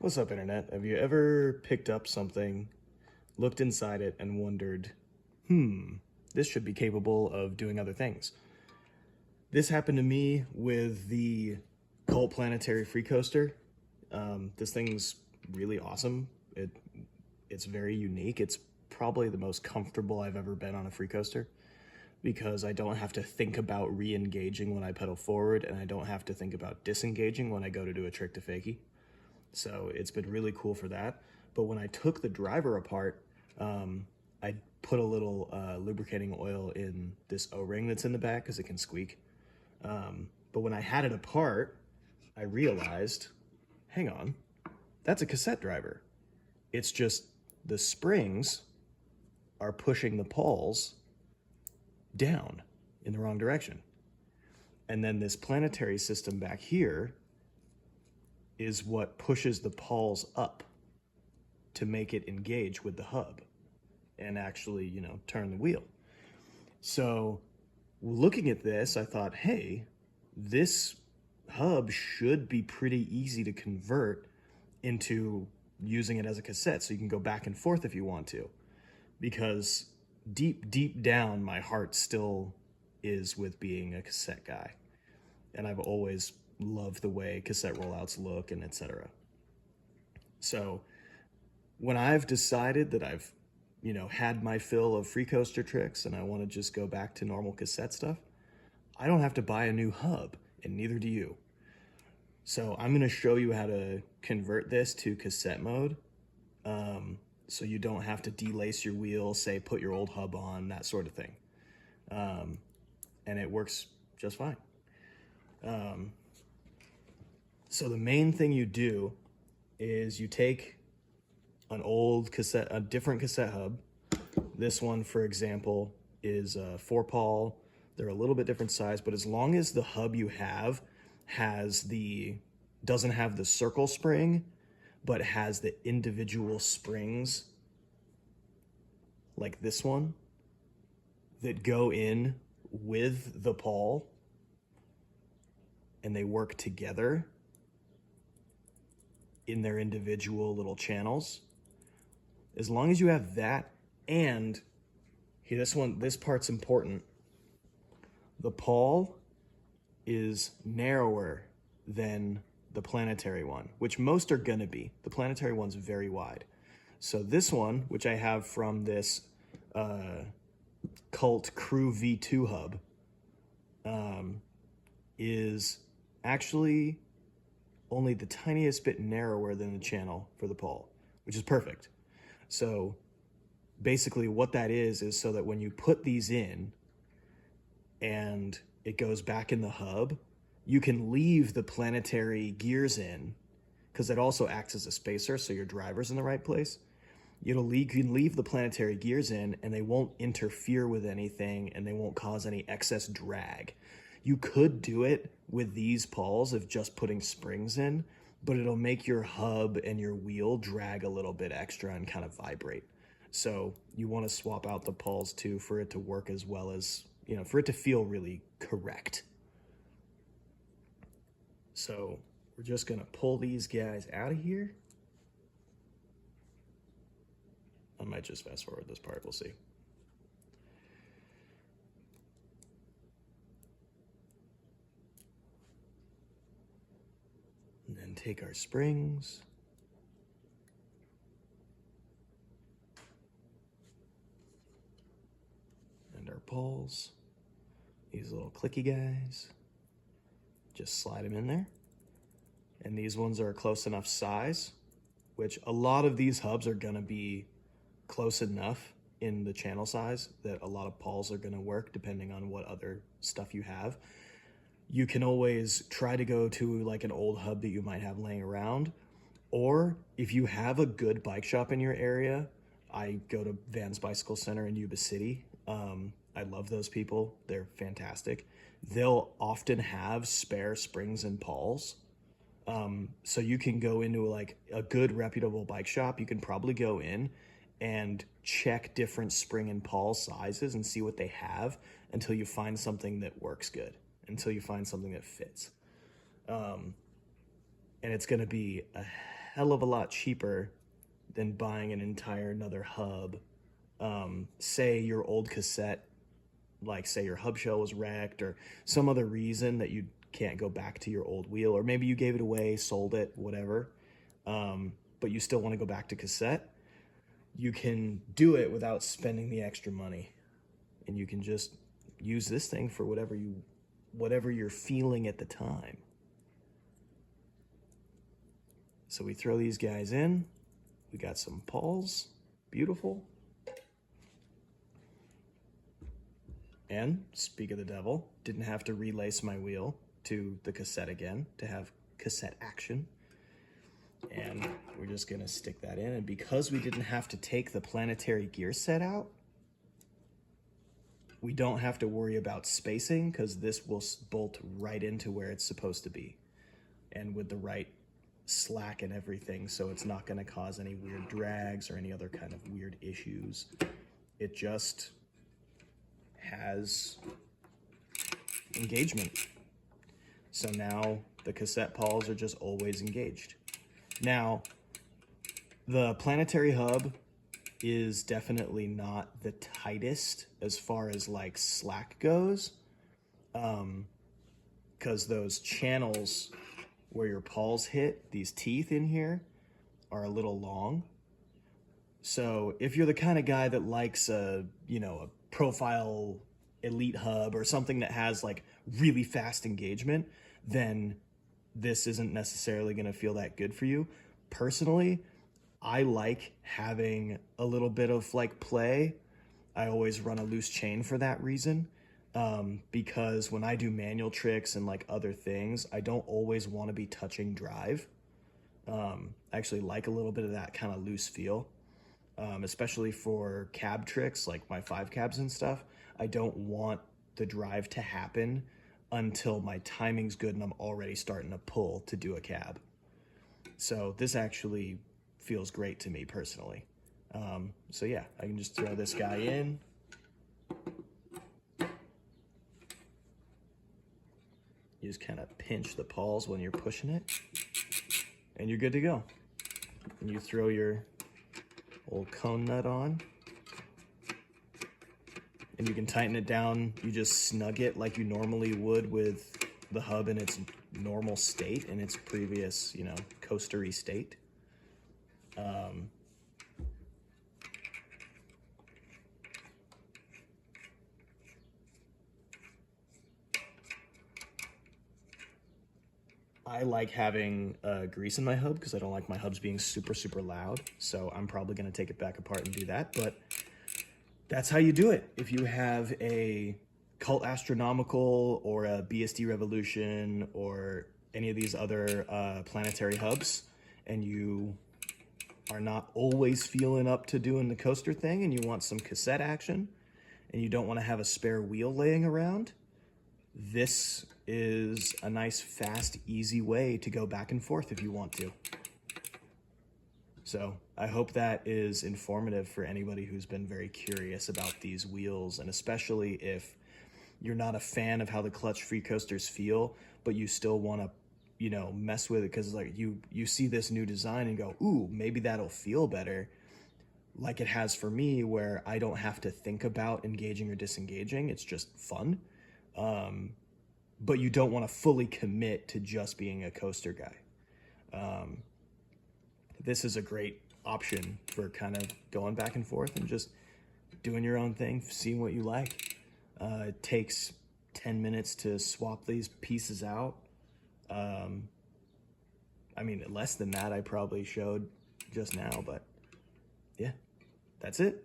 What's up, Internet? Have you ever picked up something, looked inside it, and wondered, this should be capable of doing other things? This happened to me with the Cult Planetary Freecoaster. This thing's really awesome. It's very unique. It's probably the most comfortable I've ever been on a freecoaster because I don't have to think about re-engaging when I pedal forward, and I don't have to think about disengaging when I go to do a trick to fakie. So it's been really cool for that. But when I took the driver apart, I put a little lubricating oil in this O-ring that's in the back because it can squeak. But when I had it apart, I realized, hang on, that's a cassette driver. It's just the springs are pushing the pawls down in the wrong direction. And then this planetary system back here is what pushes the pawls up to make it engage with the hub and actually, turn the wheel. So looking at this, I thought, hey, this hub should be pretty easy to convert into using it as a cassette, so you can go back and forth if you want to. Because deep down, my heart still is with being a cassette guy. And I've always loved the way cassette rollouts look and etc. So when I've decided that I've, had my fill of freecoaster tricks and I want to just go back to normal cassette stuff, I don't have to buy a new hub, and neither do you. So I'm going to show you how to convert this to cassette mode, so you don't have to delace your wheel, say put your old hub on, that sort of thing. And it works just fine. So the main thing you do is you take an old cassette, a different cassette hub. This one, for example, is a 4-pawl. They're a little bit different size, but as long as the hub you have doesn't have the circle spring, but has the individual springs like this one that go in with the pawl and they work together in their individual little channels. As long as you have that, and here, this part's important. The pawl is narrower than the planetary one, which most are gonna be. The planetary one's very wide. So this one, which I have from this Cult Crew V2 hub, is actually only the tiniest bit narrower than the channel for the pawl, which is perfect. So basically what that is so that when you put these in and it goes back in the hub, you can leave the planetary gears in, because it also acts as a spacer, so your driver's in the right place. You can leave the planetary gears in and they won't interfere with anything and they won't cause any excess drag. You could do it with these pawls of just putting springs in, but it'll make your hub and your wheel drag a little bit extra and kind of vibrate. So you want to swap out the pawls too for it to work as well as, for it to feel really correct. So we're just going to pull these guys out of here. I might just fast forward this part, we'll see. And then take our springs. And our pawls. These little clicky guys. Just slide them in there. And these ones are close enough size, which a lot of these hubs are gonna be close enough in the channel size that a lot of pawls are gonna work depending on what other stuff you have. You can always try to go to like an old hub that you might have laying around, or if you have a good bike shop in your area, I go to Vans Bicycle Center in Yuba City. I love those people, they're fantastic. They'll often have spare springs and pawls. So you can go into like a good reputable bike shop, you can probably go in and check different spring and pawl sizes and see what they have until you find something that works good, until you find something that fits. And it's gonna be a hell of a lot cheaper than buying an entire another hub. Say your old cassette, like say your hub shell was wrecked or some other reason that you can't go back to your old wheel, or maybe you gave it away, sold it, whatever, but you still want to go back to cassette. You can do it without spending the extra money, and you can just use this thing for whatever you're feeling at the time. So we throw these guys in. We got some pawls, beautiful. And speak of the devil, didn't have to relace my wheel to the cassette again to have cassette action. And we're just gonna stick that in. And because we didn't have to take the Planetary gear set out, we don't have to worry about spacing because this will bolt right into where it's supposed to be. And with the right slack and everything, so it's not gonna cause any weird drags or any other kind of weird issues. It just has engagement. So now the cassette pawls are just always engaged. Now, the Planetary hub is definitely not the tightest as far as like slack goes, because those channels where your pawls hit, these teeth in here, are a little long. So if you're the kind of guy that likes a profile elite hub or something that has like really fast engagement, then this isn't necessarily going to feel that good for you. Personally, I like having a little bit of like play. I always run a loose chain for that reason, because when I do manual tricks and like other things, I don't always want to be touching drive. I actually like a little bit of that kind of loose feel, especially for cab tricks like my 5 cabs and stuff. I don't want the drive to happen until my timing's good and I'm already starting to pull to do a cab. So this actually feels great to me personally. So yeah, I can just throw this guy in. You just kind of pinch the pawls when you're pushing it, and you're good to go. And you throw your old cone nut on, and you can tighten it down. You just snug it like you normally would with the hub in its normal state, in its previous, coastery state. I like having grease in my hub because I don't like my hubs being super, super loud. So I'm probably going to take it back apart and do that. But that's how you do it. If you have a Cult Astronomical or a BSD Revolution or any of these other Planetary hubs, and you are not always feeling up to doing the coaster thing and you want some cassette action and you don't want to have a spare wheel laying around, this is a nice, fast, easy way to go back and forth if you want to. So I hope that is informative for anybody who's been very curious about these wheels, and especially if you're not a fan of how the clutch Freecoasters feel, but you still want to, mess with it because like you see this new design and go, ooh, maybe that'll feel better, like it has for me, where I don't have to think about engaging or disengaging. It's just fun. But you don't want to fully commit to just being a coaster guy. This is a great option for kind of going back and forth and just doing your own thing, seeing what you like. It takes 10 minutes to swap these pieces out. I mean, less than that I probably showed just now, but yeah, that's it.